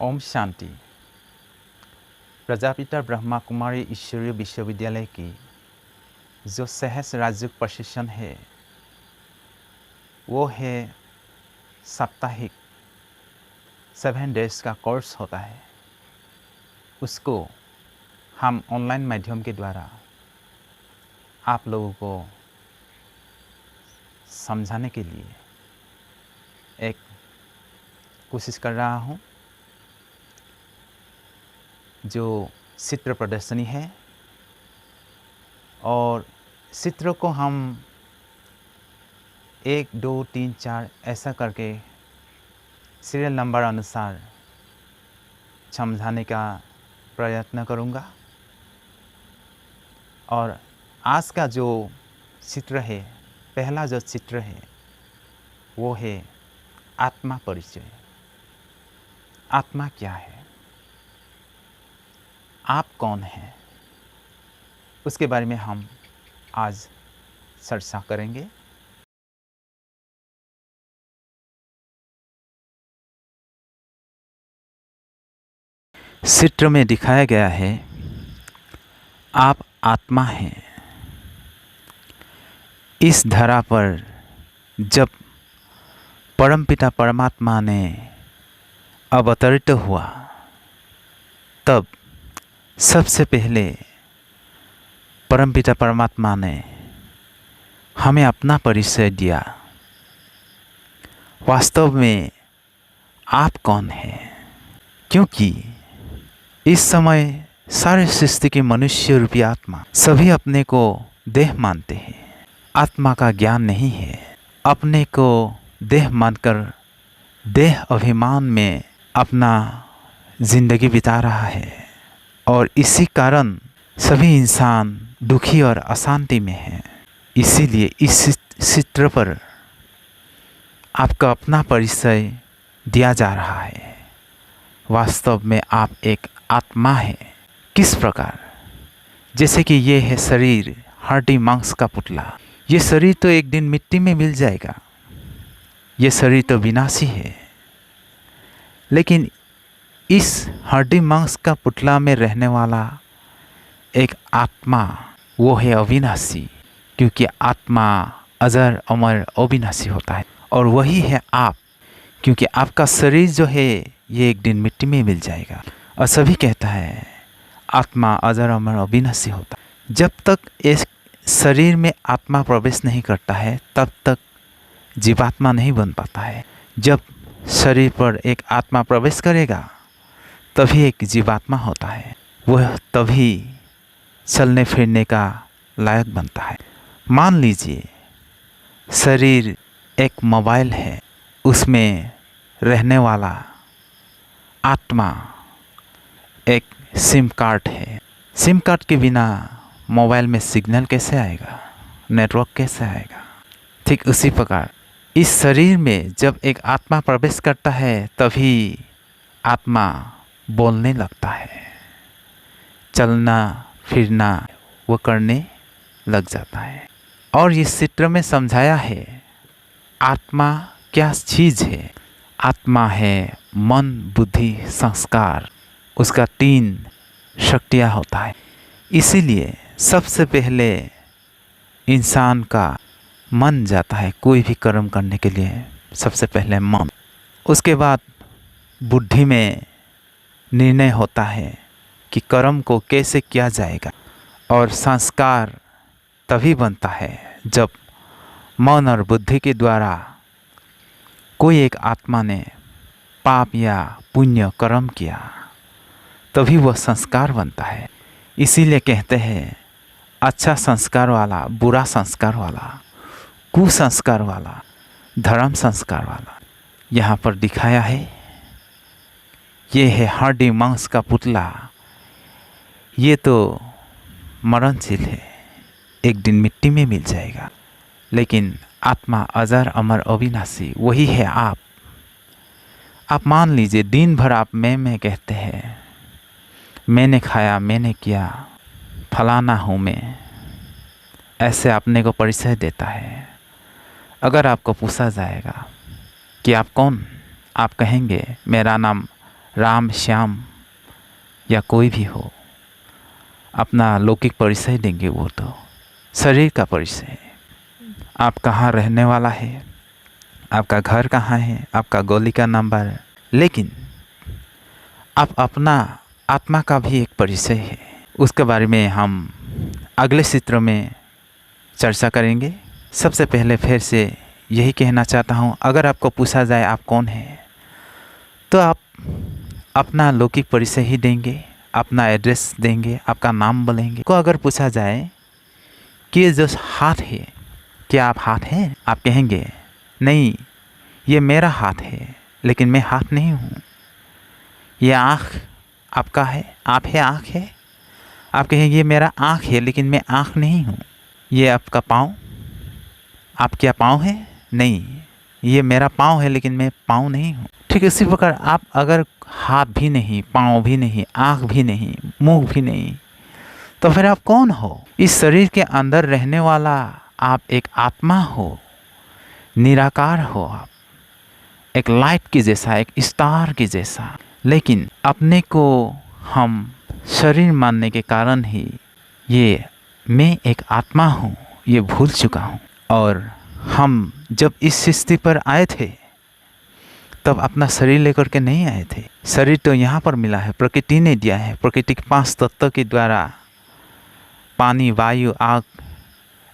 ओम शांति। प्रजापिता ब्रह्मा कुमारी ईश्वरीय विश्वविद्यालय की जो सहस्र राजयोग प्रशिक्षण है वो है साप्ताहिक 7 डेज का कोर्स होता है। उसको हम ऑनलाइन माध्यम के द्वारा आप लोगों को समझाने के लिए एक कोशिश कर रहा हूँ। जो चित्र प्रदर्शनी है और चित्रों को हम 1, 2, 3, 4 ऐसा करके सीरियल नंबर अनुसार समझाने का प्रयत्न करूँगा। और आज का जो चित्र है, पहला जो चित्र है वो है आत्मा परिचय। आत्मा क्या है, आप कौन हैं, उसके बारे में हम आज चर्चा करेंगे। चित्र में दिखाया गया है आप आत्मा हैं। इस धरा पर जब परमपिता परमात्मा ने अवतरित हुआ तब सबसे पहले परमपिता परमात्मा ने हमें अपना परिचय दिया। वास्तव में आप कौन हैं? क्योंकि इस समय सारे सृष्टि के मनुष्य रूपी आत्मा सभी अपने को देह मानते हैं। आत्मा का ज्ञान नहीं है। अपने को देह मानकर देह अभिमान में अपना जिंदगी बिता रहा है और इसी कारण सभी इंसान दुखी और अशांति में हैं। इसीलिए इस चित्र पर आपका अपना परिचय दिया जा रहा है। वास्तव में आप एक आत्मा है। किस प्रकार? जैसे कि ये है शरीर, हड्डी मांस का पुतला। ये शरीर तो एक दिन मिट्टी में मिल जाएगा। ये शरीर तो विनाशी है। लेकिन इस हड्डी मांस का पुतला में रहने वाला एक आत्मा वो है अविनाशी। क्योंकि आत्मा अजर अमर अविनाशी होता है और वही है आप। क्योंकि आपका शरीर जो है ये एक दिन मिट्टी में मिल जाएगा। और सभी कहता है आत्मा अजर अमर अविनाशी होता है। जब तक इस शरीर में आत्मा प्रवेश नहीं करता है तब तक जीवात्मा नहीं बन पाता है। जब शरीर पर एक आत्मा प्रवेश करेगा तभी एक जीवात्मा होता है। वह तभी चलने फिरने का लायक बनता है। मान लीजिए शरीर एक मोबाइल है, उसमें रहने वाला आत्मा एक सिम कार्ड है। सिम कार्ड के बिना मोबाइल में सिग्नल कैसे आएगा, नेटवर्क कैसे आएगा? ठीक उसी प्रकार इस शरीर में जब एक आत्मा प्रवेश करता है तभी आत्मा बोलने लगता है, चलना फिरना वो करने लग जाता है। और इस चित्र में समझाया है आत्मा क्या चीज़ है। आत्मा है मन, बुद्धि, संस्कार। उसका 3 शक्तियाँ होता है। इसीलिए सबसे पहले इंसान का मन जाता है कोई भी कर्म करने के लिए। सबसे पहले मन, उसके बाद बुद्धि में निर्णय होता है कि कर्म को कैसे किया जाएगा। और संस्कार तभी बनता है जब मन और बुद्धि के द्वारा कोई एक आत्मा ने पाप या पुण्य कर्म किया, तभी वह संस्कार बनता है। इसीलिए कहते हैं अच्छा संस्कार वाला, बुरा संस्कार वाला, कुसंस्कार वाला, धर्म संस्कार वाला। यहाँ पर दिखाया है ये है हड्डी मांस का पुतला। ये तो मरणशील है, एक दिन मिट्टी में मिल जाएगा। लेकिन आत्मा अजर अमर अविनाशी वही है आप। आप मान लीजिए दिन भर आप मैं कहते हैं, मैंने खाया, मैंने किया, फलाना हूँ मैं, ऐसे अपने को परिचय देता है। अगर आपको पूछा जाएगा कि आप कौन, आप कहेंगे मेरा नाम राम श्याम या कोई भी हो, अपना लौकिक परिचय देंगे। वो तो शरीर का परिचय है। आप कहाँ रहने वाला है, आपका घर कहाँ है, आपका गली का नंबर, लेकिन आप अपना आत्मा का भी एक परिचय है। उसके बारे में हम अगले चित्र में चर्चा करेंगे। सबसे पहले फिर से यही कहना चाहता हूँ, अगर आपको पूछा जाए आप कौन हैं, तो आप अपना लौकिक परिचय ही देंगे, अपना एड्रेस देंगे, आपका नाम बोलेंगे। को अगर पूछा जाए कि ये जो हाथ है, क्या आप हाथ हैं, आप कहेंगे नहीं, ये मेरा हाथ है लेकिन मैं हाथ नहीं हूँ। ये आँख आपका है, आप है आँख है, आप कहेंगे ये मेरा आँख है लेकिन मैं आँख नहीं हूँ। ये आपका पाँव, आप क्या पाँव है, नहीं, ये मेरा पाँव है लेकिन मैं पाँव नहीं हूँ। ठीक इसी प्रकार आप अगर हाथ भी नहीं, पाँव भी नहीं, आँख भी नहीं, मुँह भी नहीं, तो फिर आप कौन हो? इस शरीर के अंदर रहने वाला आप एक आत्मा हो, निराकार हो, आप एक लाइट की जैसा, एक स्टार की जैसा। लेकिन अपने को हम शरीर मानने के कारण ही ये मैं एक आत्मा हूँ ये भूल चुका हूँ। और हम जब इस सृष्टि पर आए थे तब अपना शरीर लेकर के नहीं आए थे। शरीर तो यहाँ पर मिला है, प्रकृति ने दिया है। प्रकृति के 5 तत्व के द्वारा, पानी, वायु, आग,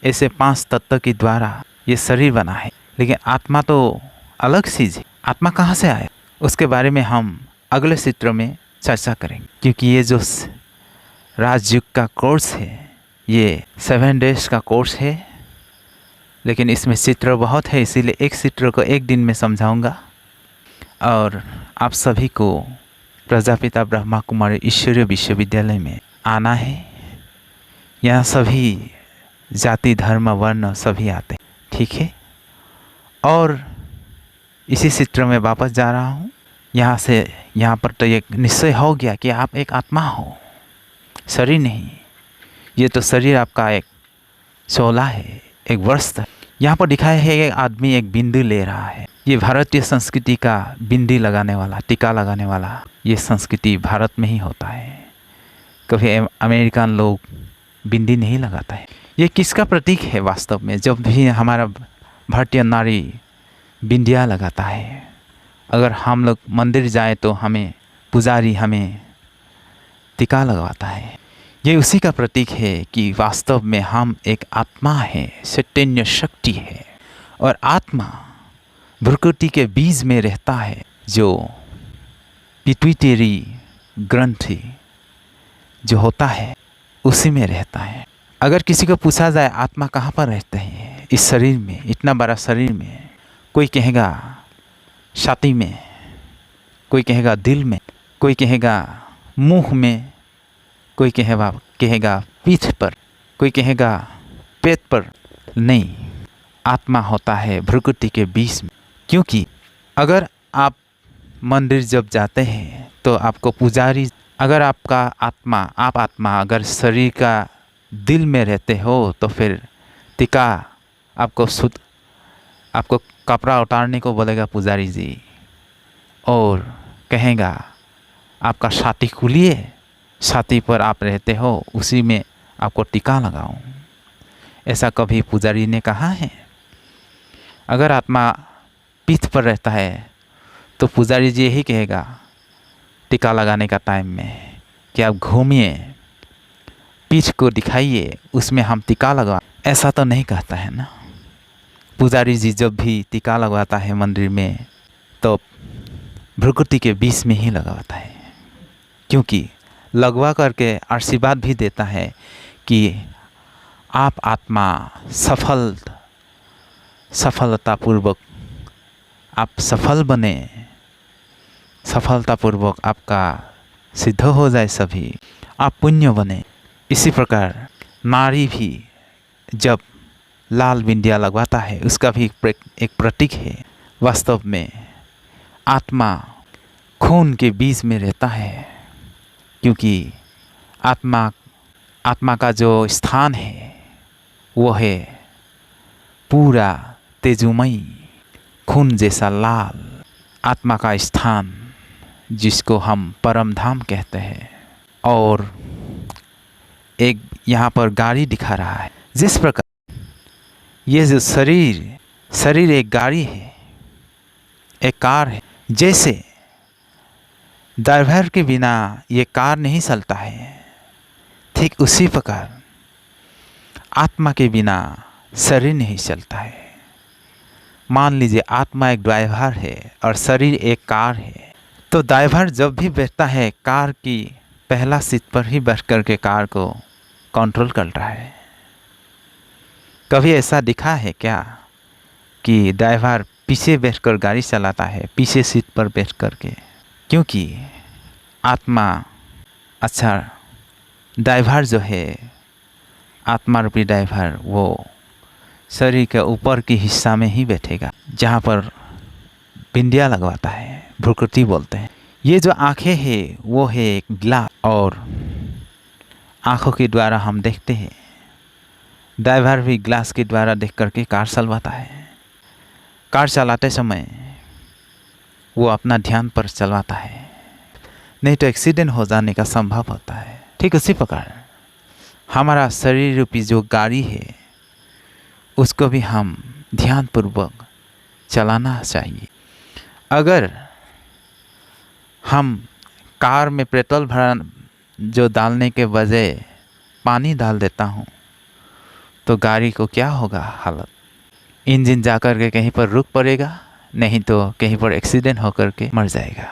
ऐसे 5 तत्व के द्वारा ये शरीर बना है। लेकिन आत्मा तो अलग चीज़ है। आत्मा कहाँ से आया, उसके बारे में हम अगले चित्र में चर्चा करेंगे। क्योंकि ये जो राजयुग का कोर्स है ये 7 डेज का कोर्स है, लेकिन इसमें चित्र बहुत है, इसीलिए एक चित्र को एक दिन में समझाऊंगा। और आप सभी को प्रजापिता ब्रह्मा कुमारी ईश्वरीय विश्वविद्यालय में आना है। यहाँ सभी जाति, धर्म, वर्ण सभी आते हैं, ठीक है। और इसी चित्र में वापस जा रहा हूँ। यहाँ से यहाँ पर तो एक निश्चय हो गया कि आप एक आत्मा हो, शरीर नहीं। ये तो शरीर आपका एक शोला है, एक वस्त्र। यहाँ पर दिखाया है एक आदमी एक बिंदु ले रहा है। ये भारतीय संस्कृति का बिंदी लगाने वाला, टीका लगाने वाला, ये संस्कृति भारत में ही होता है। कभी अमेरिकन लोग बिंदी नहीं लगाता है। ये किसका प्रतीक है वास्तव में? जब भी हमारा भारतीय नारी बिंदिया लगाता है, अगर हम लोग मंदिर जाए तो हमें पुजारी हमें टीका लगवाता है। ये उसी का प्रतीक है कि वास्तव में हम एक आत्मा है, चैतन्य शक्ति है। और आत्मा प्रकृति के बीज में रहता है, जो पिट्यूटरी ग्रंथि जो होता है उसी में रहता है। अगर किसी को पूछा जाए आत्मा कहाँ पर रहते हैं इस शरीर में, इतना बड़ा शरीर में, कोई कहेगा छाती में, कोई कहेगा दिल में, कोई कहेगा मुंह में, कोई कहेगा पीठ पर, कोई कहेगा पेट पर। नहीं, आत्मा होता है प्रकृति के बीच में। क्योंकि अगर आप मंदिर जब जाते हैं तो आपको पुजारी, अगर आपका आत्मा, आप आत्मा अगर शरीर का दिल में रहते हो तो फिर टीका आपको कपड़ा उतारने को बोलेगा पुजारी जी, और कहेगा आपका छाती खुलिए, छाती पर आप रहते हो उसी में आपको टीका लगाओ। ऐसा कभी पुजारी ने कहा है? अगर आत्मा पीठ पर रहता है तो पुजारी जी यही कहेगा टीका लगाने का टाइम में कि आप घूमिए, पीठ को दिखाइए, उसमें हम टीका लगवा। ऐसा तो नहीं कहता है ना। पुजारी जी जब भी टीका लगवाता है मंदिर में तो प्रकृति के बीच में ही लगवाता है, क्योंकि लगवा करके आशीर्वाद भी देता है कि आप आत्मा सफलतापूर्वक आप सफल बने, सफलतापूर्वक आपका सिद्ध हो जाए, सभी आप पुण्य बने। इसी प्रकार नारी भी जब लाल बिंदिया लगवाता है उसका भी एक प्रतीक है। वास्तव में आत्मा खून के बीच में रहता है, क्योंकि आत्मा का जो स्थान है वो है पूरा तेजोमयी खून जैसा लाल। आत्मा का स्थान जिसको हम परम धाम कहते हैं, और एक यहाँ पर गाड़ी दिखा रहा है। जिस प्रकार ये जो शरीर एक गाड़ी है, एक कार है, जैसे ड्राइवर के बिना ये कार नहीं चलता है, ठीक उसी प्रकार आत्मा के बिना शरीर नहीं चलता है। मान लीजिए आत्मा एक ड्राइवर है और शरीर एक कार है, तो ड्राइवर जब भी बैठता है कार की पहला सीट पर ही बैठ कर के कार को कंट्रोल कर रहा है। कभी ऐसा दिखा है क्या कि ड्राइवर पीछे बैठकर गाड़ी चलाता है, पीछे सीट पर बैठ कर के? क्योंकि आत्मा, अच्छा ड्राइवर जो है, आत्मा रूपी ड्राइवर, वो शरीर के ऊपर के हिस्सा में ही बैठेगा, जहाँ पर बिंदिया लगवाता है, भ्रुकुटी बोलते हैं। ये जो आँखें हैं वो है एक ग्लास, और आँखों के द्वारा हम देखते हैं। ड्राइवर भी ग्लास के द्वारा देख करके कार चलवाता है। कार चलाते समय वो अपना ध्यान पर चलवाता है, नहीं तो एक्सीडेंट हो जाने का संभव होता है। ठीक उसी प्रकार हमारा शरीर रूपी जो गाड़ी है, उसको भी हम ध्यानपूर्वक चलाना चाहिए। अगर हम कार में पेट्रोल भरा जो डालने के बजाय पानी डाल देता हूँ, तो गाड़ी को क्या होगा हालत? इंजन जाकर के कहीं पर रुक पड़ेगा, नहीं तो कहीं पर एक्सीडेंट होकर के मर जाएगा।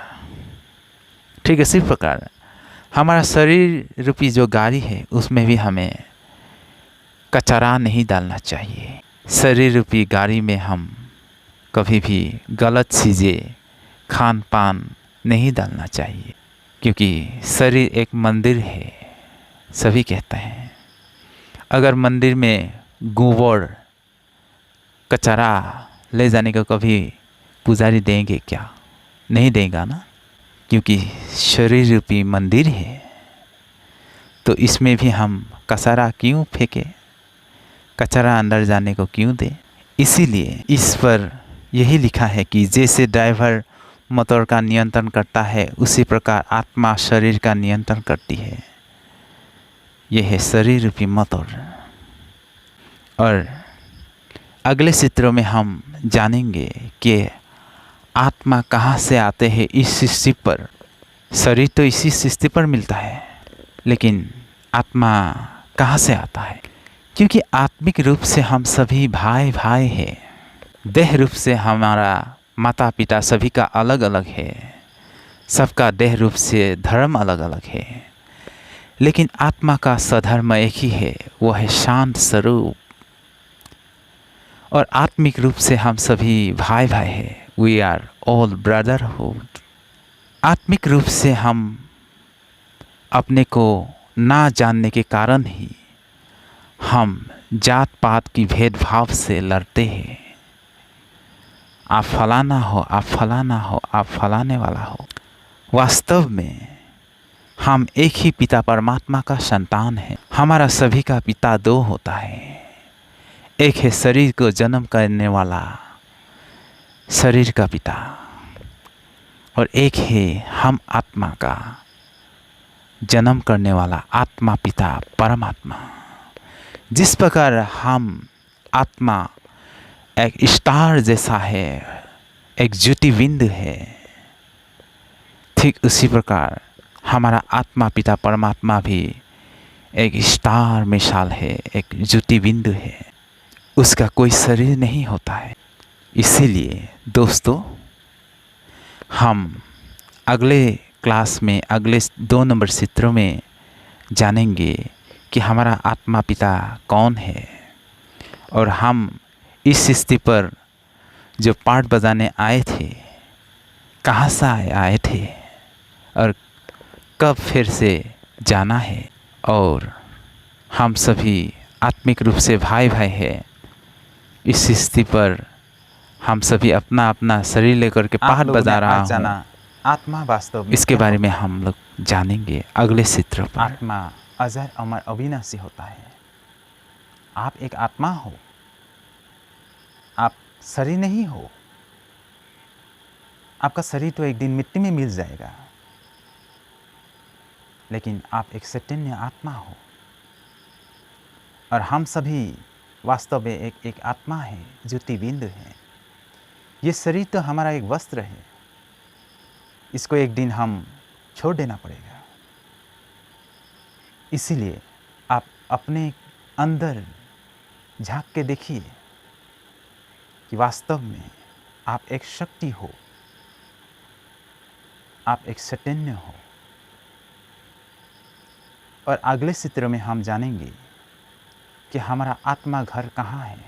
ठीक इसी प्रकार हमारा शरीर रूपी जो गाड़ी है, उसमें भी हमें कचरा नहीं डालना चाहिए। शरीर रूपी गाड़ी में हम कभी भी गलत चीज़ें, खान पान नहीं डालना चाहिए, क्योंकि शरीर एक मंदिर है, सभी कहते हैं। अगर मंदिर में गोबर, कचरा ले जाने को कभी पुजारी देंगे क्या? नहीं देगा ना, क्योंकि शरीर रूपी मंदिर है, तो इसमें भी हम कचरा क्यों फेंके, कचरा अंदर जाने को क्यों दे? इसीलिए इस पर यही लिखा है कि जैसे ड्राइवर मोटर का नियंत्रण करता है, उसी प्रकार आत्मा शरीर का नियंत्रण करती है। यह है शरीर रूपी मोटर। और अगले चित्रों में हम जानेंगे कि आत्मा कहाँ से आते हैं इस सृष्टि पर। शरीर तो इसी सृष्टि पर मिलता है, लेकिन आत्मा कहाँ से आता है? क्योंकि आत्मिक रूप से हम सभी भाई भाई हैं। देह रूप से हमारा माता पिता सभी का अलग अलग है, सबका देह रूप से धर्म अलग अलग है, लेकिन आत्मा का स्वधर्म एक ही है, वो है शांत स्वरूप। और आत्मिक रूप से हम सभी भाई भाई हैं। We are all brotherhood. आत्मिक रूप से हम अपने को ना जानने के कारण ही हम जात पात की भेदभाव से लड़ते हैं। आप फलाना हो, आप फलाना हो, आप फलाने वाला हो। वास्तव में हम एक ही पिता परमात्मा का संतान है। हमारा सभी का पिता दो होता है। एक है शरीर को जन्म करने वाला शरीर का पिता, और एक है हम आत्मा का जन्म करने वाला आत्मा पिता परमात्मा। जिस प्रकार हम आत्मा एक स्टार जैसा है, एक ज्योति बिंदु है, ठीक उसी प्रकार हमारा आत्मा पिता परमात्मा भी एक स्टार मिसाल है, एक ज्योति बिंदु है। उसका कोई शरीर नहीं होता है। इसीलिए दोस्तों, हम अगले क्लास में अगले 2 नंबर चित्रों में जानेंगे कि हमारा आत्मा पिता कौन है, और हम इस सृष्टि पर जो पाठ बजाने आए थे, कहाँ से आए थे और कब फिर से जाना है। और हम सभी आत्मिक रूप से भाई भाई हैं। इस सृष्टि पर हम सभी अपना अपना शरीर लेकर के पाठ बजा रहा हूँ। आत्मा वास्तव में इसके बारे में हम लोग जानेंगे अगले चित्र पर। आत्मा अजर अमर अविनाशी होता है। आप एक आत्मा हो, आप शरीर नहीं हो। आपका शरीर तो एक दिन मिट्टी में मिल जाएगा। लेकिन आप एक चैतन्य आत्मा हो और हम सभी वास्तव में एक आत्मा है, ज्योति बिंदु है। ये शरीर तो हमारा एक वस्त्र है, इसको एक दिन हम छोड़ देना पड़ेगा। इसीलिए आप अपने अंदर झांक के देखिए कि वास्तव में आप एक शक्ति हो, आप एक चैतन्य हो। और अगले चित्र में हम जानेंगे कि हमारा आत्मा घर कहाँ है,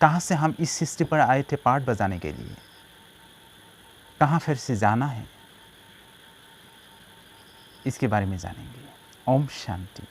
कहाँ से हम इस सृष्टि पर आए थे पार्ट बजाने के लिए, कहाँ फिर से जाना है, इसके बारे में जानेंगे। ओम शांति।